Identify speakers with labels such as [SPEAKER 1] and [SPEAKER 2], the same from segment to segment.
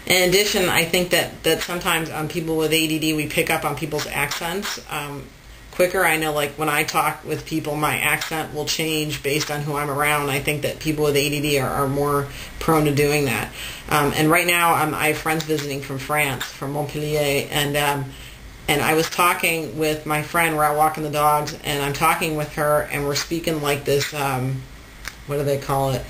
[SPEAKER 1] In addition, I think that sometimes people with ADD, we pick up on people's accents quicker. I know, like, when I talk with people, my accent will change based on who I'm around. I think that people with ADD are more prone to doing that. And right now, I have friends visiting from France, from Montpellier, and I was talking with my friend. We're out walking the dogs, and I'm talking with her, and we're speaking like this, what do they call it?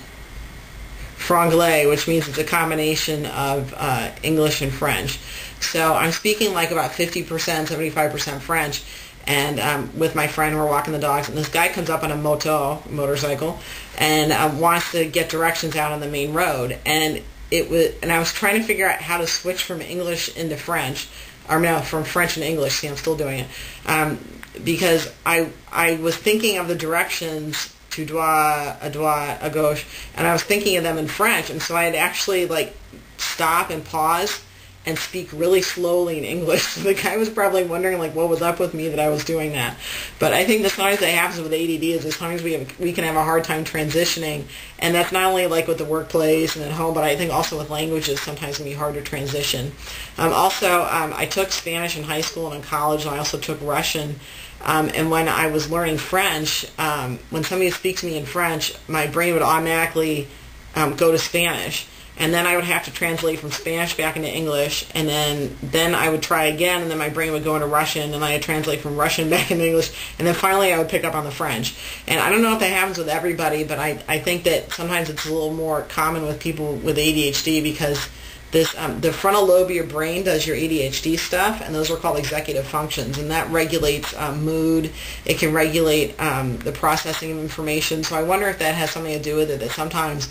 [SPEAKER 1] Franglais, which means it's a combination of English and French. So I'm speaking like about 50%, 75% French, and with my friend we're walking the dogs, and this guy comes up on a motorcycle, and wants to get directions out on the main road, and I was trying to figure out how to switch from English into French, or no, from French into English. See, I'm still doing it, because I was thinking of the directions to droit, à gauche, and I was thinking of them in French, and so I had actually like stop and pause and speak really slowly in English. So the guy was probably wondering like what was up with me that I was doing that. But I think sometimes that happens with ADD is sometimes we can have a hard time transitioning, and that's not only like with the workplace and at home, but I think also with languages sometimes it can be hard to transition. Also, I took Spanish in high school and in college, and I also took Russian. And when I was learning French, when somebody speaks to me in French, my brain would automatically go to Spanish. And then I would have to translate from Spanish back into English, and then I would try again, and then my brain would go into Russian, and I would translate from Russian back into English, and then finally I would pick up on the French. And I don't know if that happens with everybody, but I think that sometimes it's a little more common with people with ADHD, because the frontal lobe of your brain does your ADHD stuff, and those are called executive functions, and that regulates mood. It can regulate the processing of information. So I wonder if that has something to do with it, that sometimes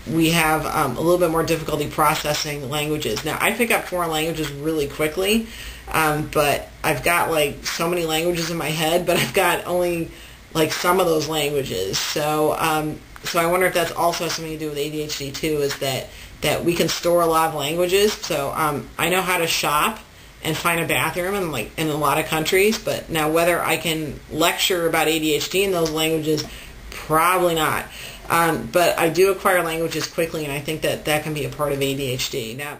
[SPEAKER 1] we have a little bit more difficulty processing languages. Now, I pick up foreign languages really quickly, but I've got like so many languages in my head, but I've got only like some of those languages. So I wonder if that's also something to do with ADHD too, is that we can store a lot of languages. So I know how to shop and find a bathroom in a lot of countries, but now whether I can lecture about ADHD in those languages, probably not. But I do acquire languages quickly, and I think that can be a part of ADHD. Now,